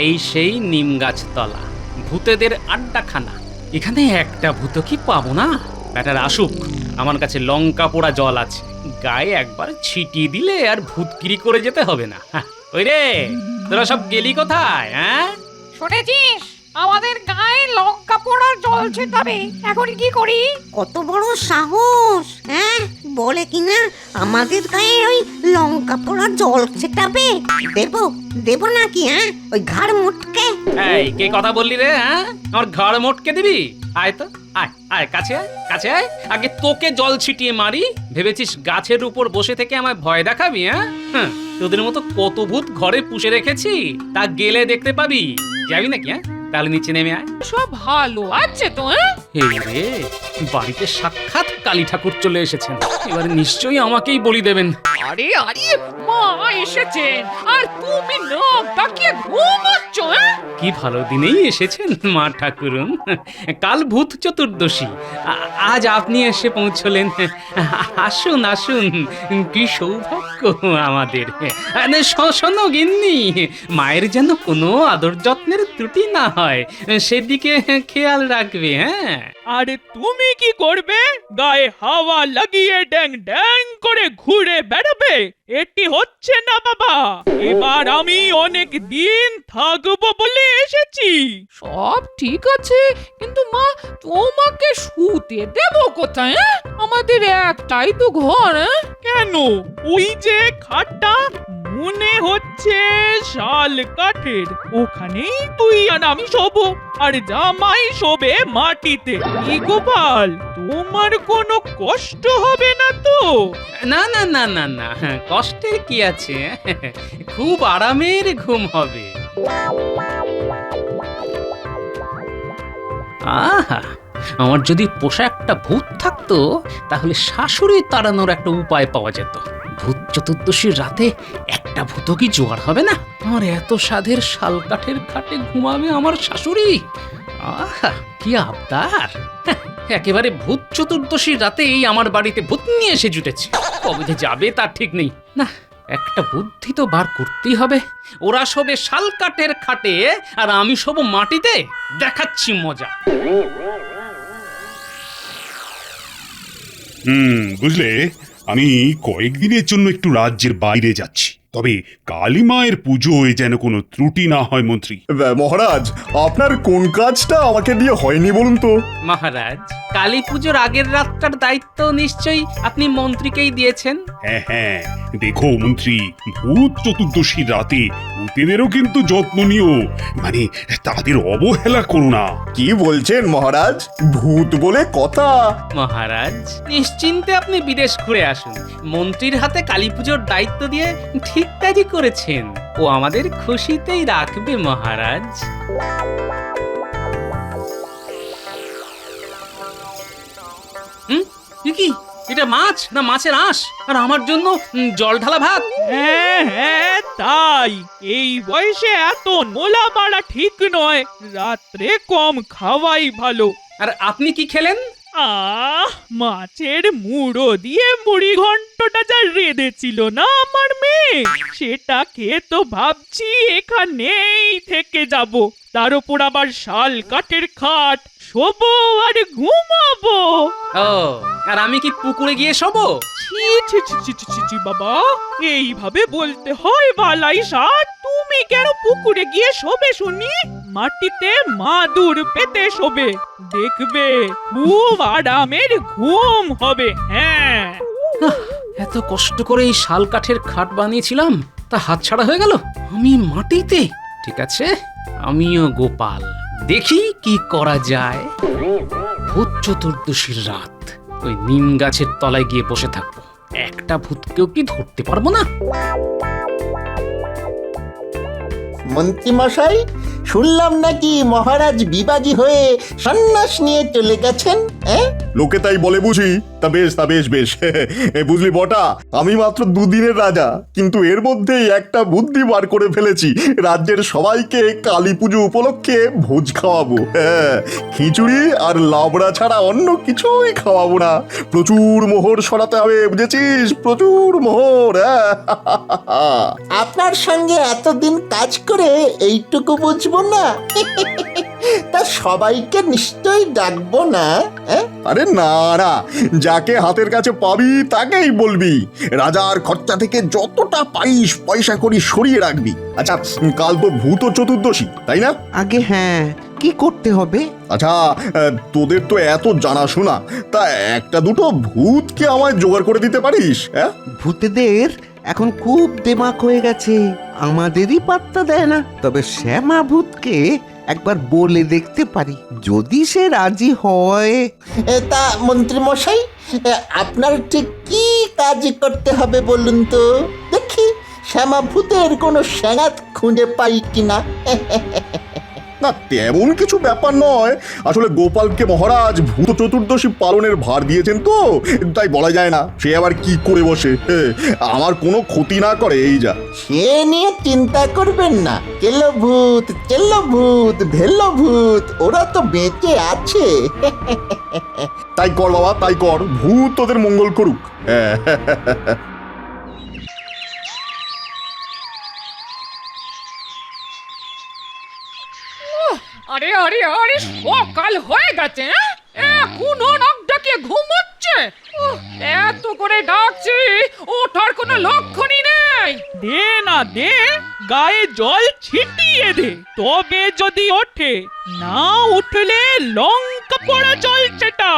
এই সেই নিম গাছতলা, ভূতেদের আড্ডাখানা। এখানে একটা ভূত কি পাবো না? ব্যাটার আসুক, আমার কাছে লঙ্কা পোড়া জল আছে, গায়ে একবার ছিটিয়ে দিলে আর ভূতগিরি করে যেতে হবে না। ওই রে, তোরা সব গেলি কোথায়? হ্যাঁ, শুনেছিস আমাদের গায়ে লঙ্কা পোড়া জল ছেটাবে, এখন কি করি? কত বড় সাহস! হ্যাঁ, বলে কিনা আমাদের গায়ে ওই লঙ্কা পোড়া জল ছেটাবে। দেব নাকি? হ্যাঁ, ওই ঘাড় মুটকে। এই কে কথা বললি রে? হ্যাঁ, আমার ঘাড় মোটকে দিবি? আয় তো, আয় আয়, কাছে আয়, কাছে আয়। আগে তোকে জল ছিটিয়ে মারি। ভেবেছিস গাছের উপর বসে থেকে আমায় ভয় দেখাবি? হ্যাঁ, তোদের মতো কত ভূত ঘরে পুষে রেখেছি, তা গেলে দেখতে পাবি। যাবি নাকি? হ্যাঁ, তাহলে নিচে নেমে আয়। সব ভালো আছে তো? এই রে, বাড়িতে সাক্ষাৎ কালী ঠাকুর চলে এসেছেন, এবারে নিশ্চয়ই আমাকেই বলি দেবেন। আরে আরে, মা এসেছেন আর তুমি নাক ডাকিয়ে ঘুমাচ্ছ? কি ভালো দিনেই এসেছেন মা ঠাকুরুন। কাল ভূত চতুর্দশী, আজ আপনি এসে পৌঁছলেন। আসুন আসুন, কি সৌভাগ্য আমাদের। শোনো গিন্নি, মায়ের যেন কোনো আদর যত্নের ত্রুটি না হয়, সেদিকে খেয়াল রাখবে। হ্যাঁ, আরে তুমি কি করবে? গায়ে হাওয়া লাগিয়ে ড্যাং ড্যাং করে ঘুরে বেড়াবে? এটি হচ্ছে না বাবা। এবার আমি অনেক দিন থাকবো বলে এসেছি। সব ঠিক আছে, কিন্তু মা তোমাকে শুতে দেব কোথায়? আমাদের একটাই তো ঘর। কেন? ওই যে খাটটা মনে হচ্ছে শাল কাঠের, ওখানেই তুই আর আমি শোবো, আর জামাই শোবে মাটিতে। কি গোপাল, তোমার কোনো কষ্ট হবে না তো? না না না না না, কষ্টের কি আছে? খুব আরামের ঘুম হবে। আহা, আমার যদি পোষা একটা ভূত থাকতো, তাহলে শাশুড়ি তাড়ানোর একটা উপায় পাওয়া যেত। ভূত চতুর্দশীর রাতে একটা ভূত কি জোগাড় হবে না? আমার এত সাধের শাল কাঠের খাটে ঘুমাবে আমার শাশুড়ি। আহা, কি আবদার! একেবারে ভূত চতুর্দশীর রাতেই আমার বাড়িতে ভূত নিয়ে এসে জুটেছে। কবে যে যাবে তার ঠিক নেই। না, একটা বুদ্ধি তো বার করতেই হবে। ওরা শোবে শাল কাঠের খাটে আর আমি শোবো মাটিতে, দেখাচ্ছি মজা। বুঝলে, আমি কয়েকদিনের জন্য একটু রাজ্যের বাইরে যাচ্ছি, তবে কালী মায়ের পুজোয় যেন কোনো ত্রুটি না হয় মন্ত্রী। মহারাজ, আপনার কোন কাজটা আমাকে দিয়ে হয়নি বলুন তো? মহারাজ, কালী পুজোর আগের রাতটার দায়িত্ব নিশ্চয়ই আপনি মন্ত্রীকেই দিয়েছেন। হ্যাঁ হ্যাঁ, দেখো মন্ত্রী, ভূত চতুর্দশীর রাতে ভূতেদেরও কিন্তু যত্ন নিও, মানে তাদের অবহেলা করো না। কি বলছেন মহারাজ? ভূত বলে কথা? মহারাজ, নিশ্চিন্তে আপনি বিদেশ ঘুরে আসুন। মন্ত্রীর হাতে কালী পুজোর দায়িত্ব দিয়ে ঠিক কাজই করেছেন। ও আমাদের খুশিতেই রাখবে মহারাজ। কি এটা মাছ না মাছের আঁশ, আর আমার জন্য জল ঢালা ভাত? হ্যাঁ হ্যাঁ, তাই। এই বয়সে এত নোলা মারা ঠিক নয়, রাত্রে কম খাওয়াই ভালো। আর আপনি কি খেলেন? মাছের মুড়ো দিয়ে মুড়ি ঘন্টটা যা রেঁধেছিল না আমার মেয়ে, সেটা খেয়ে তো ভাবছি এখানেই থেকে যাব। তার উপর আবার শাল কাঠের খাট, শোবো আর ঘুমাবো। ও, আর আমি কি পুকুরে গিয়ে শোবো? ছি ছি ছি ছি ছি ছি ছি বাবা, এইভাবে বলতে হয় বালাই ষাট? তুমি কেন পুকুরে গিয়ে শোবে শুনি? মাটিতে মাদুর পেতে শোবে, দেখবে খুব আরামের ঘুম হবে। হ্যাঁ, এত কষ্ট করে এই শাল কাঠের খাট বানিয়েছিলাম, তা হাতছাড়া হয়ে গেল। আমি মাটিতে? ঠিক আছে, আমিও গোপাল, দেখি কি করা যায়। ভূত চতুর্দশীর রাত ওই নিম গাছের তলায় গিয়ে বসে থাকবো, একটা ভূতকেও কি ধরতে পারবো না। মন্ত্রী মশাই, শুনলাম নাকি মহারাজ বিবাজি হয়ে সন্ন্যাস নিয়ে চলে গেছেন? লোকে তাই বলে বুঝি? তা বেশ বেশ বুঝলি বটা, আমি মাত্র দুদিনের রাজা, কিন্তু এর মধ্যেই একটা বুদ্ধি বার করে ফেলেছি। রাজ্যের সবাইকে কালী পুজো উপলক্ষে ভোজ খাওয়াবো। হ্যাঁ, খিচুড়ি আর লাবড়া ছাড়া অন্য কিছুই খাওয়াবো না। প্রচুর মোহর সরাতে হবে, বুঝেছিস? প্রচুর মোহর। হ্যাঁ আপনার সঙ্গে এতদিন কাজ করে এইটুকু বুঝবো না? তা সবাইকে নিশ্চয়ই ডাকবো না? আরে না না, যাকে হাতের কাছে পাবি তাকেই বলবি। রাজার খরচা থেকে যতটা পারিস পয়সা করি সরিয়ে রাখবি। আচ্ছা, কাল তো ভূত চতুর্দশী, তাই না? আগে হ্যাঁ, কি করতে হবে? আচ্ছা, তোদের তো এত জানাশোনা, তা একটা দুটো ভূতকে আমায় জোগাড় করে দিতে পারিস? হ্যাঁ, ভূতেদের এখন খুব দেমাক হয়ে গেছে, আমাদেরই পাত্তা দেয় না। তবে শ্যামা ভূতকে একবার বলে দেখতে পারি, যদি সে রাজি হয়। তা মন্ত্রী মশাই, আপনার ঠিক কি কাজ করতে হবে বলুন তো, দেখি শ্যামাভূতের কোনো স্যাঙাত খুঁজে পাই কিনা। না তেমন কিছু ব্যাপার নয়। আসলে গোপালকে মহারাজ ভূত চতুর্দশী পালনের ভার দিয়েছেন তো, তাই বলা যায় না সে আবার কি করে বসে। আমার কোনো ক্ষতি না করে, এই যা। সে নিয়ে চিন্তা করবেন না, কেলো ভূত ভেলো ভূত ওরা তো বেঁচে আছে। তাই কর বাবা, তাই কর, ভূত তোদের মঙ্গল করুক। আরে আরে আরে, সকাল হয়ে গেছে, এখনো নাক ডাকিয়ে ঘুমোচ্ছে। এত করে ডাকছি, ওঠার কোনো লক্ষণই নেই। দে না দে, গায়ে জল ছিটিয়ে দে, তবে যদি ওঠে। না উঠলে লঙ্কা পোড়া জল ছেটা,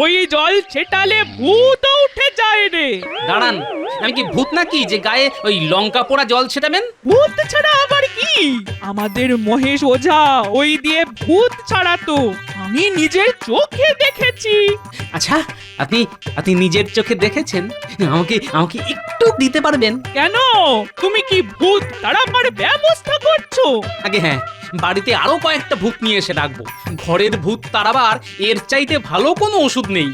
ওই জল ছেটালে ভূত উঠে যায় রে। দাঁড়ান, আমি কি ভূত নাকি যে গায়ে ওই লঙ্কা পোড়া জল ছেটাবেন? ভূত ছাড়া আবার কি? আমাদের মহেশ ওঝা ওই দিয়ে ভূত ছাড়াতো, আমি নিজের চোখে দেখেছি। আচ্ছা, আপনি আপনি নিজের চোখে দেখেছেন? আমাকে আমাকে একটু দিতে পারবেন? কেন, তুমি কি ভূত তাড়াবার ব্যবস্থা করছো? আগে হ্যাঁ, বাড়িতে আরো কয়েকটা ভূত নিয়ে এসে রাখবো। ঘরের ভূত তাড়াবার এর চাইতে ভালো কোনো ওষুধ নেই।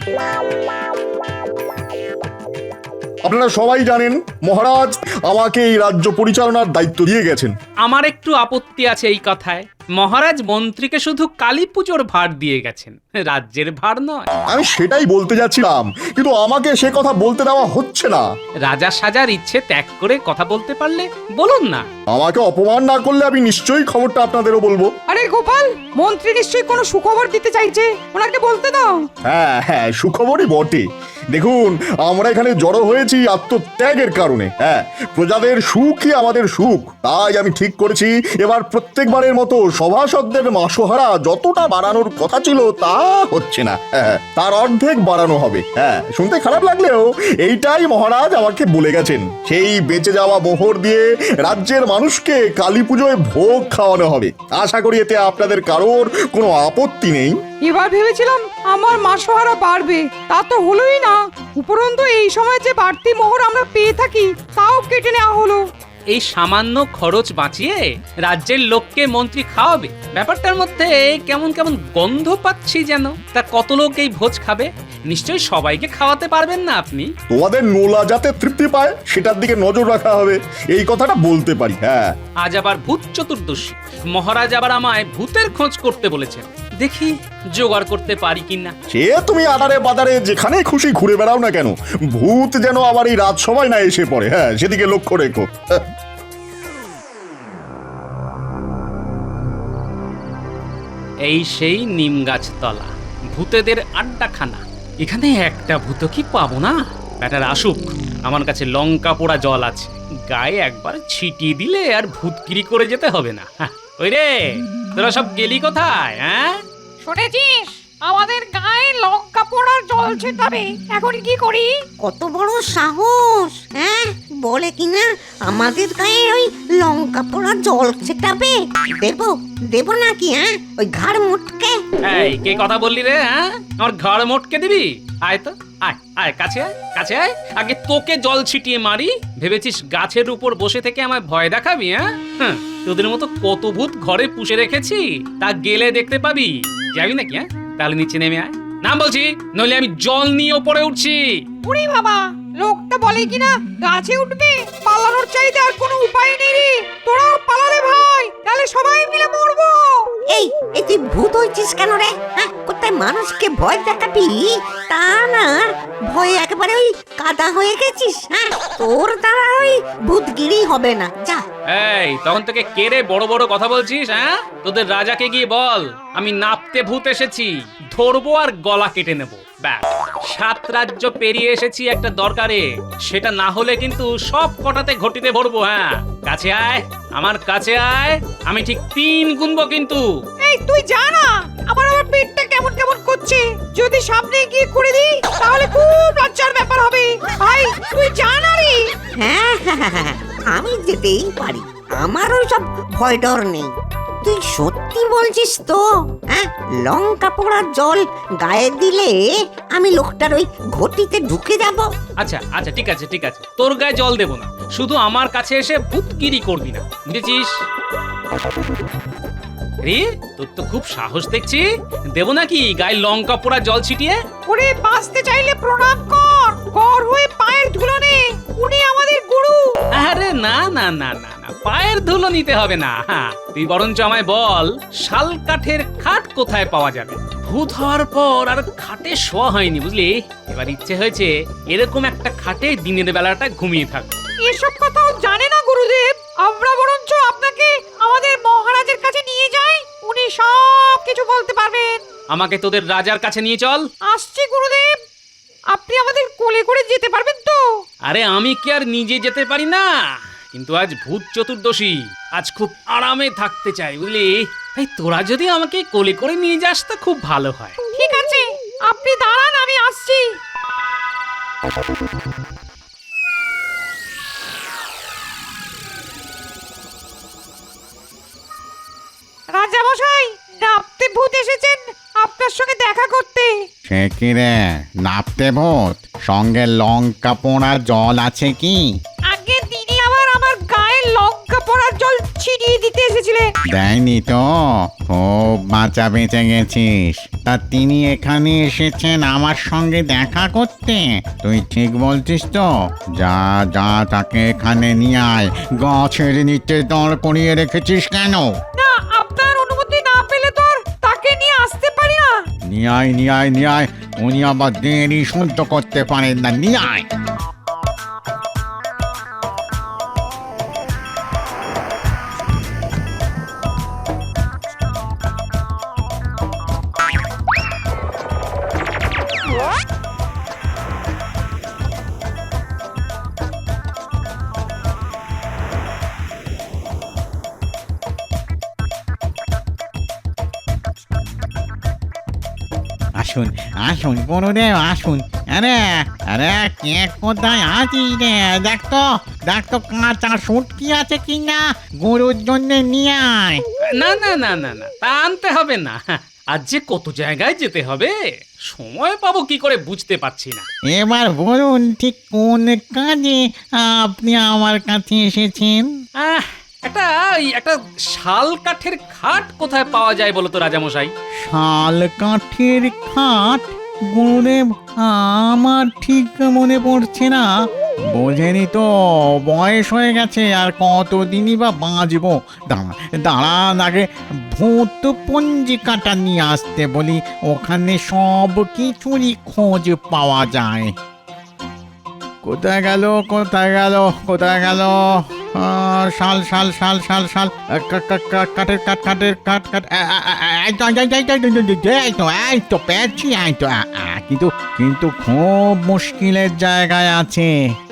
আপনারা সবাই জানেন মহারাজ আমাকে এই রাজ্য পরিচালনার দায়িত্ব দিয়ে গেছেন। আমার একটু আপত্তি আছে এই কথায়। মহারাজ মন্ত্রীকে শুধু কালী পুজোর ভার দিয়ে গেছেন, রাজ্যের ভার নয়। আমি সেটাই বলতে যাচ্ছিলাম, কিন্তু আমাকে সে কথা বলতে দেওয়া হচ্ছে না। রাজা সাজার ইচ্ছে ত্যাগ করে কথা বলতে পারলে বলুন না। আমাকে অপমান না করলে আমি নিশ্চয়ই খবরটা আপনাদেরও বলবো। আরে গোপাল, মন্ত্রী নিশ্চয়ই কোনো সুখবর দিতে চাইছে, ওনাকে বলতে দাও। হ্যাঁ, সুখবরই বটে। দেখুন, আমরা এখানে জড়ো হয়েছি আত্মত্যাগের কারণে। হ্যাঁ, প্রজাদের সুখই আমাদের সুখ। তাই আমি ঠিক করেছি, এবার প্রত্যেকবারের মতো সভাসদদের মাসোহারা যতটা বাড়ানোর কথা ছিল তা হচ্ছে না, তার অর্ধেক বাড়ানো হবে। হ্যাঁ, শুনতে খারাপ লাগলেও এইটাই মহারাজ আমাকে বলে গেছেন। সেই বেঁচে যাওয়া মোহর দিয়ে রাজ্যের মানুষকে কালী পুজোয় ভোগ খাওয়ানো হবে। আশা করি এতে আপনাদের কারোর কোনো আপত্তি নেই। এবার ভেবেছিলাম আমার মাসোহারা বাড়বে, তা তো হলোই না। উপরন্তু এই সময় যে বাড়তি মোহর আমরা পেয়ে থাকি তাও কেটে নেওয়া হলো। এই সামান্য খরচ বাঁচিয়ে রাজ্যের লোককে মন্ত্রী খাওয়াবে? ব্যাপারটার মধ্যে কেমন কেমন গন্ধ পাচ্ছি যেন। তা কত লোক এই ভোজ খাবে? নিশ্চয়ই সবাইকে খাওয়াতে পারবেন না আপনি। তোমাদের নোলা যাতে তৃপ্তি পায় সেটার দিকে নজর রাখা হবে, এই কথাটা বলতে পারি। হ্যাঁ, আজ আবার ভূত চতুর্দশী, মহারাজ আবার আমায় ভূতের খোঁজ করতে বলেছেন। দেখি জোগাড় করতে পারি কিনা। সে তুমি আদারে বাদারে যেখানে খুশি ঘুরে বেড়াও না কেন, ভূত যেন আবার এই রাজসভায় না এসে পড়ে। হ্যাঁ, সেদিকে লক্ষ্য রেখো। এই সেই নিম গাছ তলা, ভূতেদের আড্ডাখানা। এখানে একটা ভূত কি পাবো না? ব্যাটার আসুক, আমার কাছে লঙ্কা পোড়া জল আছে, গায়ে একবার ছিটিয়ে দিলে আর ভূতগিরি করে যেতে হবে না। ওই রে, তোরা সব গেলি কোথায়? হ্যাঁ, শুনেছিস আমাদের গায়ে লঙ্কা পোড়ার জল ছেটাবে, এখন কি করি? কত বড় সাহস! হ্যাঁ, বলে কিনা আমাদের গায়ে ওই লঙ্কা পোড়া জল ছেটাবে। দেব নাকি? হ্যাঁ, ওই ঘাড় মুটকে। এই কে কথা বললি রে? হ্যাঁ, আমার ঘাড় মোটকে দিবি? আয় তো, আয় আয়, কাছে আয়, কাছে আয়। আগে তোকে জল ছিটিয়ে মারি। ভেবেছিস গাছের উপর বসে থেকে আমায় ভয় দেখাবি? হ্যাঁ, তোদের মতো কত ভূত ঘরে পুষে রেখেছি, তা গেলে দেখতে পাবি। যাবি নাকি? হ্যাঁ, তাহলে নিচে নেমে আয়, নাম বলছি, নইলে আমি জল নিয়ে ওপরে উঠছি। উড়ি বাবা, লোকটা বলে কিনা গাছে উঠবে, পালানোর চাইতে আর কোনো উপায় নেই রে। তোরাও পালালে ভাই, তাহলে সবাই মিলে মরবো। এই এই তুই ভূত হয়েছিস কেন রে? হ্যাঁ, কোথায় মানুষকে ভয় দেখাবি তা না, ভয়ে একেবারে ওই কাদা হয়ে গেছিস। হ্যাঁ, তোর দ্বারা ওই ভূতগিরি হবে না, যা। এই তখন থেকে কেড়ে বড় বড় কথা বলছিস? হ্যাঁ, তোদের রাজাকে গিয়ে বল আমি নাপতে ভূত এসেছি, ধরবো আর গলা কেটে নেবো। ব্যাস, 7 রাজ্য পেরিয়ে এসেছি একটা দরকারে, সেটা না হলে কিন্তু সব কটাতে ঘটিতে ভরবো। হ্যাঁ, কাছে আয়, আমার কাছে আয়, আমি ঠিক 3 গুনবো কিন্তু। এই তুই জানা, আমার আবার পেটটা কেমন কেমন করছে, যদি সামনে গিয়ে করে দিই তাহলে খুব লজ্জার ব্যাপার হবে। ভাই তুই জানা রে। হ্যাঁ হ্যাঁ হ্যাঁ, হ্যাঁ, আমি যেতেই পারি, আমার ওই সব ভয় ডর নেই। তুই সত্যি বলছিস তো? হ্যাঁ, লঙ্কা পোড়ার জল গায়ে দিলে আমি লোকটার ওই ঘটিতে ঢুকে যাব? আচ্ছা আচ্ছা, ঠিক আছে ঠিক আছে, তোর গায়ে জল দেবো না, শুধু আমার কাছে এসে ভূতগিরি করবি না, বুঝেছিস? রে, তোর তো খুব সাহস দেখছি, দেবো নাকি গায়ে লঙ্কা পোড়া জল ছিটিয়ে? ওরে বাঁচতে চাইলে প্রণাম কর, কর হয়ে পায়ের ধুলো নে, উনি আমাদের গুরু। আরে না না না না না, পায়ের ধুলো নিতে হবে না। হ্যাঁ, তুই বরঞ্চ আমায় বল শাল কাঠের খাট কোথায় পাওয়া যাবে? ভূত হওয়ার পর আর খাটে শোয়া হয়নি, বুঝলি? এবার ইচ্ছে হয়েছে এরকম একটা খাটে দিনের বেলাটা ঘুমিয়ে থাক। এসব কথাও জানে না গুরুদেব, আমরা বরঞ্চ আপনাকে আমাদের মহারাজের কাছে নিয়ে যাই, উনি সব কিছু বলতে পারবেন। আমাকে তোদের রাজার কাছে নিয়ে চল। আসছি গুরুদেব, আপনি আমাদের কোলে করে যেতে পারবেন তো? আরে আমি কি আর নিজে যেতে পারি না? কিন্তু আজ ভূত চতুর্দশী, আজ খুব আরামে থাকতে চাই, বুঝলি? তাই তোরা যদি আমাকে কোলে করে নিয়ে যাস তো খুব ভালো হয়। ঠিক আছে, আপনি দাঁড়ান, আমি আসছি। রাজা মশাই, নাপতে ভূত এসেছেন আপনার সঙ্গে দেখা করতে। সে কি রে, নাপতে ভূত? সঙ্গে লঙ্কা পোড়া জল আছে কি? আগে তিনি আবার আমার গায়ে লঙ্কা পোড়ার জল ছিটিয়ে দিতে এসেছিলেন। দেয়নি তো? খুব বাঁচা বেঁচে গেছিস। তা তিনি এখানে এসেছেন আমার সঙ্গে দেখা করতে? তুই ঠিক বলছিস তো? যা যা, তাকে এখানে নিয়ে আয়। গাছের নিচে দাঁড় করিয়ে রেখেছিস কেন? না, আপনার অনুমতি না পেলে তো আর তাকে নিয়ে আসতে পারি না। নিয়ে আয় নিয়ে আয় নিয়ে আয়, উনি আবার দেরি সহ্য করতে পারেন না, নিয়ে আয়। আসুন আসুন গুরুদেব, আসুন। আরে আরে, কে কোথায় আছিস রে? দেখ তো কাঁচা শুটকি আছে কিনা, গরুর জন্য নিয়ে আয়। না না না না না, তা আনতে হবে না। আজ যে কত জায়গায় যেতে হবে, সময় পাবো কি করে বুঝতে পারছি না। এবার বলুন ঠিক কোন কাজে আপনি আমার কাছে এসেছেন? একটা শাল কাঠের খাট কোথায় পাওয়া যায় বলো তো রাজামশাই? শাল কাঠের খাট? গুরুদেব, আমার ঠিক মনে পড়ছে না। বোঝেনি তো, বয়স হয়ে গেছে, আর কতদিনই বা বাঁচবো। দাঁড়ান, আগে ভূত পঞ্জিকাটা নিয়ে আসতে বলি, ওখানে সব কিছুরই খোঁজ পাওয়া যায়। কোথায় গেল কোথায় গেল কোথায় গেল? শাল শাল শাল শাল শাল কাঠের কাঠ কাঠের কাঠ কাঠ, এই তো পেয়েছি, কিন্তু কিন্তু খুব মুশকিলের জায়গায় আছে।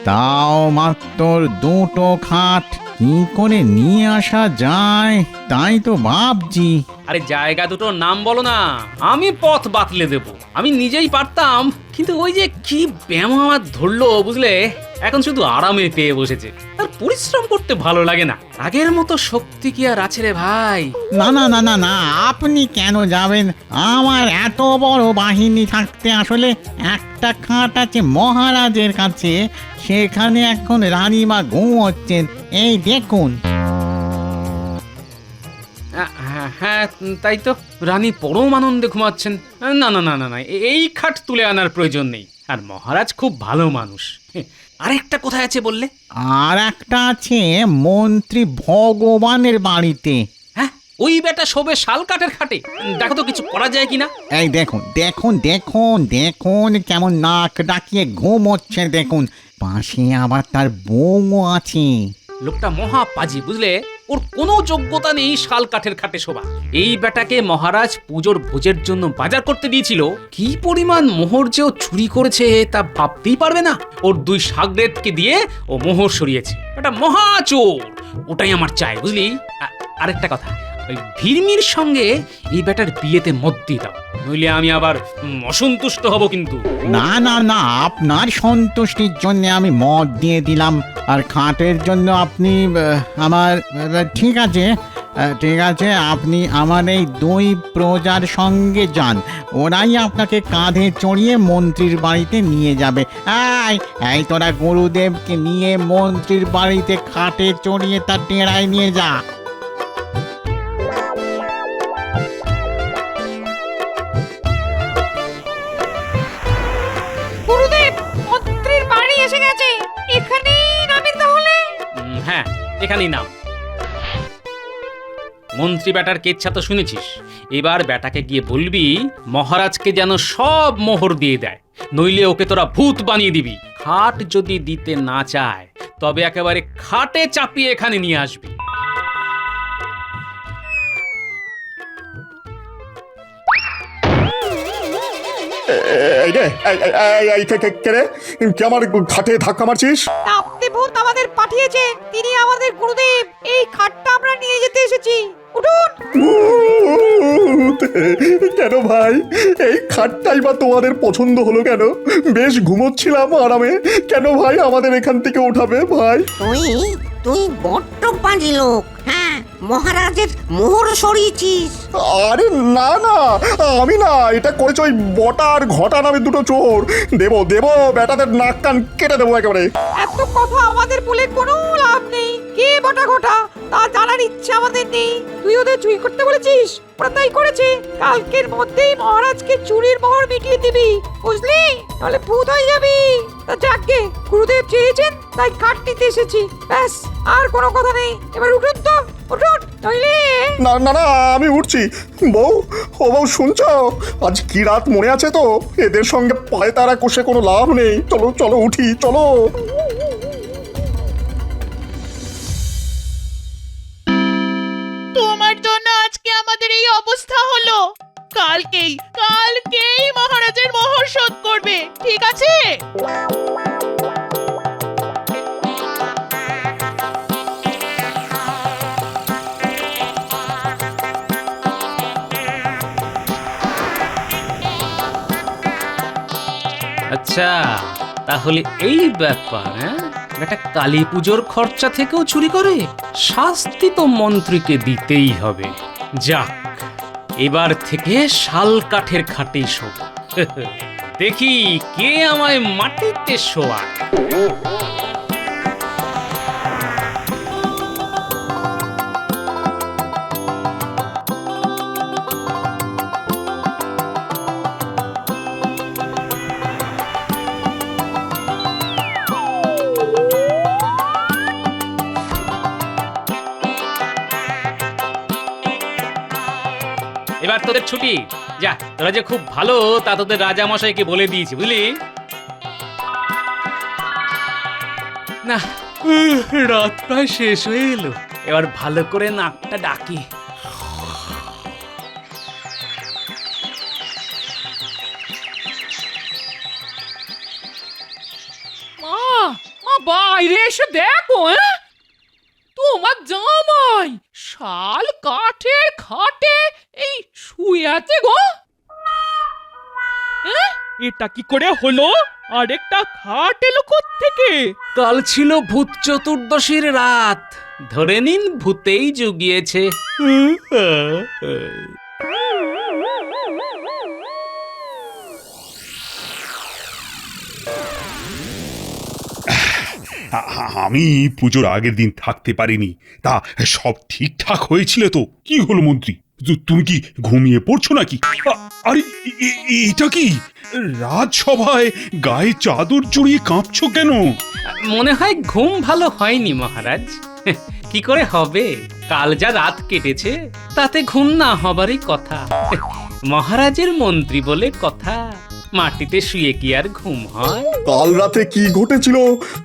তাও মাত্র 2টো খাট, কি করে নিয়ে আসা যায় তাই তো ভাবছি। আরে জায়গা দুটোর নাম বলো না, আমি পথ বাতলে দেব। আমি নিজেই পারতাম, কিন্তু ওই যে কি ব্যায়াম আমার ধরলো, বুঝলে? এখন শুধু আরামে পেয়ে বসেছে, আর পরিশ্রম করতে ভালো লাগে না। আগের মতো শক্তি কি আর আছে রে ভাই? না না না না না, আপনি কেন যাবেন? আমার এত বড় বাহিনী থাকতে আসলে একটা খাট আছে মহারাজের কাছে, সেখানে এখন রানীমা ঘুমোচ্ছেন, এই দেখুন। হ্যাঁ তাই তো, রানী পরম আনন্দে ঘুমাচ্ছেন। না না না না না, এই খাট তুলে আনার প্রয়োজন নেই। আর মহারাজ খুব ভালো মানুষ। আরেকটা কোথায় আছে বললে? আর একটা আছে মন্ত্রী ভগবানের বাড়িতে। হ্যাঁ, ওই বেটা শোবে শাল কাঠের খাটে। দেখো তো কিছু করা যায় কিনা। এই দেখুন দেখুন দেখুন দেখুন কেমন নাক ডাকিয়ে ঘুমোচ্ছে দেখুন। পাশে আবার তার বউও আছে। লোকটা মহা পাজি, বুঝলে? ওর কোনো যোগ্যতা নেই শাল কাঠের খাটে শোবা। এই বেটাকে মহারাজ পুজোর ভোজের জন্য বাজার করতে দিয়েছিল। কি পরিমাণ মোহর যে ও চুরি করেছে তা ভাবতেই পারবে না। ওর 2 সাগরেদকে দিয়ে ও মোহর সরিয়েছে। এটা মহা চোর। ওটাই আমার চাই, বুঝলি? আরেকটা কথা, ওই ভিড়মির সঙ্গে এই বেটার বিয়েতে মত দিয়ে দাও, নইলে আমি আবার অসন্তুষ্ট হব কিন্তু। না না না, আপনার সন্তুষ্টির জন্য আমি মত দিয়ে দিলাম। আর খাটের জন্য আপনি আমার ঠিক আছে ঠিক আছে, আপনি আমার এই 2 প্রজার সঙ্গে যান। ওরাই আপনাকে কাঁধে চড়িয়ে মন্ত্রীর বাড়িতে নিয়ে যাবে। এই তোরা গুরুদেবকে নিয়ে মন্ত্রীর বাড়িতে খাটে চড়িয়ে তার ডেরায় নিয়ে যা। গুরুদেব, মন্ত্রীর বাড়ি এসে গেছে। এখানেই নামেন তাহলে। হ্যাঁ, এখানেই নাম। মন্ত্রী বেটার কেচ্ছা তো শুনেছিস। এবার বেটাকে গিয়ে বলবি মহারাজকে যেন সব মোহর দিয়ে দেয়, নইলে ওকে তোরা ভূত বানিয়ে দিবি। খাট যদি দিতে না চায় তবে একেবারে খাটে চাপিয়ে এখানে নিয়ে আসবি। এই রে, কে রে? কে আমার খাটে ধাক্কা মারছিস? আপনি ভূত আমাদের পাঠিয়েছেন, তিনি আমাদের গুরুদেব। এই খাটটা আমরা নিয়ে যেতে এসেছি। উঠুন। কেন ভাই, এই খাটটাই বা তোমাদের পছন্দ হলো কেন? বেশ ঘুমোচ্ছিলাম আরামে, কেন ভাই আমাদের এখান থেকে উঠাবে ভাই? তুই বড্ড পাজি লোক। হ্যাঁ, মহারাজের মোহর সরিয়েছিস। আরে না না, আমি না, এটা করেছে ওই বটা আর ঘটা নামে 2 চোর। দেবো বেটাদের নাক কান কেটে দেবো একেবারে। এত কথা আমাদের বলে কোনো লাভ নেই। কে বটা ঘটা তা জানার ইচ্ছে আমাদের নেই। তুই ওদের চুরি করতে বলেছিস, ওরা তাই করেছে। কালকের মধ্যেই মহারাজকে চুরির মোহর মিটিয়ে দিবি, বুঝলি? তাহলে ভূত হয়ে যাবি। তা যাকে গুরুদেব চেয়েছেন তাই কাঠ নিতে এসেছি, ব্যাস। আর কোনো কথা নেই। এবার উঠুন তো, উঠুন, নইলে। না না না, আমি উঠছি। বউ, ও বউ শুনছো? আজ কি রাত মনে আছে তো? এদের সঙ্গে পায়ে তারা কষে কোনো লাভ নেই। চলো চলো উঠি, চলো। তোমার জন্য আজকে আমাদের এই অবস্থা হলো। কালকেই মহারাজের মোহর শোধ করবে, ঠিক আছে? আচ্ছা, তাহলে এই ব্যাপার। হ্যাঁ, একটা কালী পুজোর খরচা থেকেও চুরি করে। শাস্তি তো মন্ত্রীকে দিতেই হবে। যাক, এবার থেকে শাল কাঠের খাটেই শোব। দেখি কে আমায় মাটিতে শোয়ায়। এবার তোদের ছুটি। যা, তোরা যে খুব ভালো তা তোদের রাজামশাইকে বলে দিয়েছি, বুঝলি? না, রাত প্রায় শেষ হয়ে এলো। এবার ভালো করে নাকটা ডাকি। মা বাইরে এসে দেখো। তোমার জামাই শাল কাঠের খাটে এই শুয়ে আছে গো। এটা কি করে হলো? আরেকটা খাট এলো কোত্থেকে? কাল ছিল ভূত চতুর্দশীর রাত, ধরে নিন ভূতেই জুগিয়েছে। আমি পুজোর আগের দিন থাকতে পারিনি, তা সব ঠিকঠাক হয়েছিল তো? কি হলো মন্ত্রী, তুমি কি ঘুমিয়ে পড়ছো নাকি? আরে এটা কি রাজসভায় গায়ে চাদর জড়িয়ে কাঁপছো কেন? মনে হয় ঘুম ভালো হয়নি মহারাজ। কি করে হবে, কাল যা রাত কেটেছে তাতে ঘুম না হবারই কথা। মহারাজের মন্ত্রী বলে কথা, মাটিতে শুয়ে কি আর ঘুম হয়? কাল রাতে কি ঘটেছিল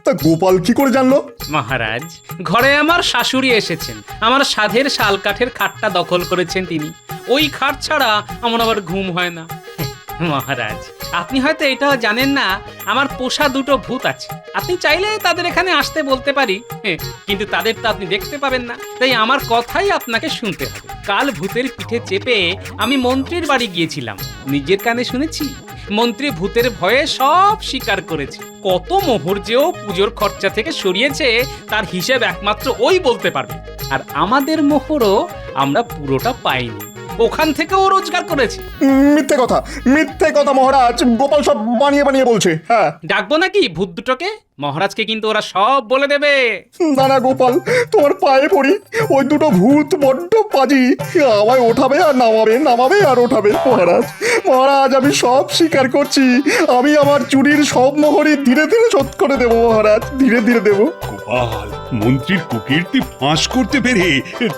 তা গোপাল কি করে জানলো? মহারাজ, ঘরে আমার শাশুড়ি এসেছেন, আমার সাধের শাল কাঠের খাটটা দখল করেছেন তিনি। ওই খাট ছাড়া আমার আবার ঘুম হয় না। মহারাজ, আপনি হয়তো এটাও জানেন না, আমার পোষা দুটো ভূত আছে। আপনি চাইলে তাদের এখানে আসতে বলতে পারি, কিন্তু তাদের তো আপনি দেখতে পাবেন না, তাই আমার কথাই আপনাকে শুনতে হবে। কাল ভূতের পিঠে চেপে আমি মন্ত্রীর বাড়ি গিয়েছিলাম, নিজের কানে শুনেছি মন্ত্রী ভূতের ভয়ে সব স্বীকার করেছে। কত মোহর যেও পুজোর খরচা থেকে সরিয়েছে তার হিসেব একমাত্র ওই বলতে পারবে। আর আমাদের মোহরও আমরা পুরোটা পাইনি, ওখান থেকেও রোজগার করেছে। মিথ্যে কথা মহারাজ, গোপাল সব বানিয়ে বানিয়ে বলছে। হ্যাঁ, ডাকবো নাকি ভূত দুটোকে? মহারাজকে কিন্তু ওরা সব বলে দেবে। না গোপাল, তোমার পায়ে পড়ি, ওই দুটো ভূত বড্ড পাজি, আমায় ওঠাবে আর নামাবে আর ওঠাবে। মহারাজ আমি সব স্বীকার করছি, আমি আমার চুরির সব মোহরই ধীরে ধীরে শোধ করে দেবো মহারাজ, ধীরে ধীরে দেবো। গোপাল, মন্ত্রীর কুকীর্তি ফাঁস করতে পেরে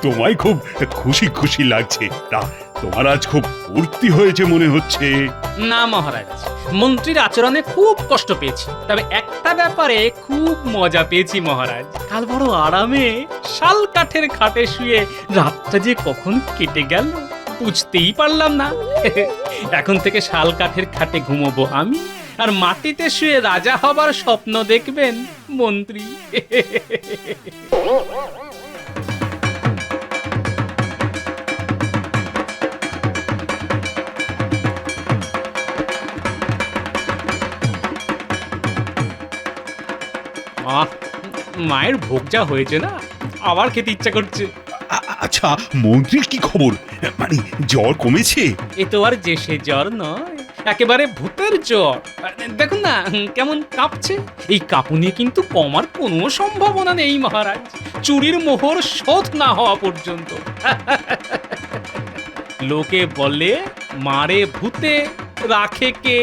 তোমায় খুব খুশি খুশি লাগছে। তোমার আজ খুব ফুর্তি হয়েছে মনে হচ্ছে। না মহারাজ, মন্ত্রীর আচরণে খুব কষ্ট পেয়েছি, তবে একটা ব্যাপারে খুব মজা পেয়েছি মহারাজ। কাল বড় আরামে শাল কাঠের খাটে শুয়ে রাতটা যে কখন কেটে গেল বুঝতেই পারলাম না। এখন থেকে শাল কাঠের খাটে ঘুমোবো আমি, আর মাটিতে শুয়ে রাজা হবার স্বপ্ন দেখবেন মন্ত্রী। মায়ের ভোগ যা হয়েছে না, আবার খেতে ইচ্ছা করছে। আচ্ছা, মন্ত্রীর কি খবর? মানে জ্বর কমেছে? এ তো আর যে সে জ্বর নয়, একেবারে ভূতের জ্বর। দেখুন না কেমন কাঁপছে। এই কাঁপুনি কিন্তু কমার কোনো সম্ভাবনা নেই মহারাজ, চুরির মোহর শোধ না হওয়া পর্যন্ত। লোকে বলে মারে ভূতে রাখে কে।